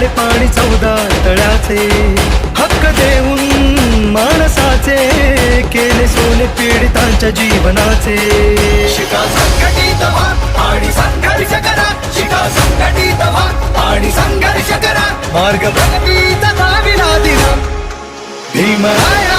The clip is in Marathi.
झाले पाणी 14 तळ्याचे, हक्क देऊन माणसाचे केले सोने पीडितांच्या जीवनाचे. शिका संघटित व्हा आणि संघर्ष करा, शिका संघटित व्हा आणि संघर्ष करा, मार्ग प्रगतीचा दाविला दिला भीमराया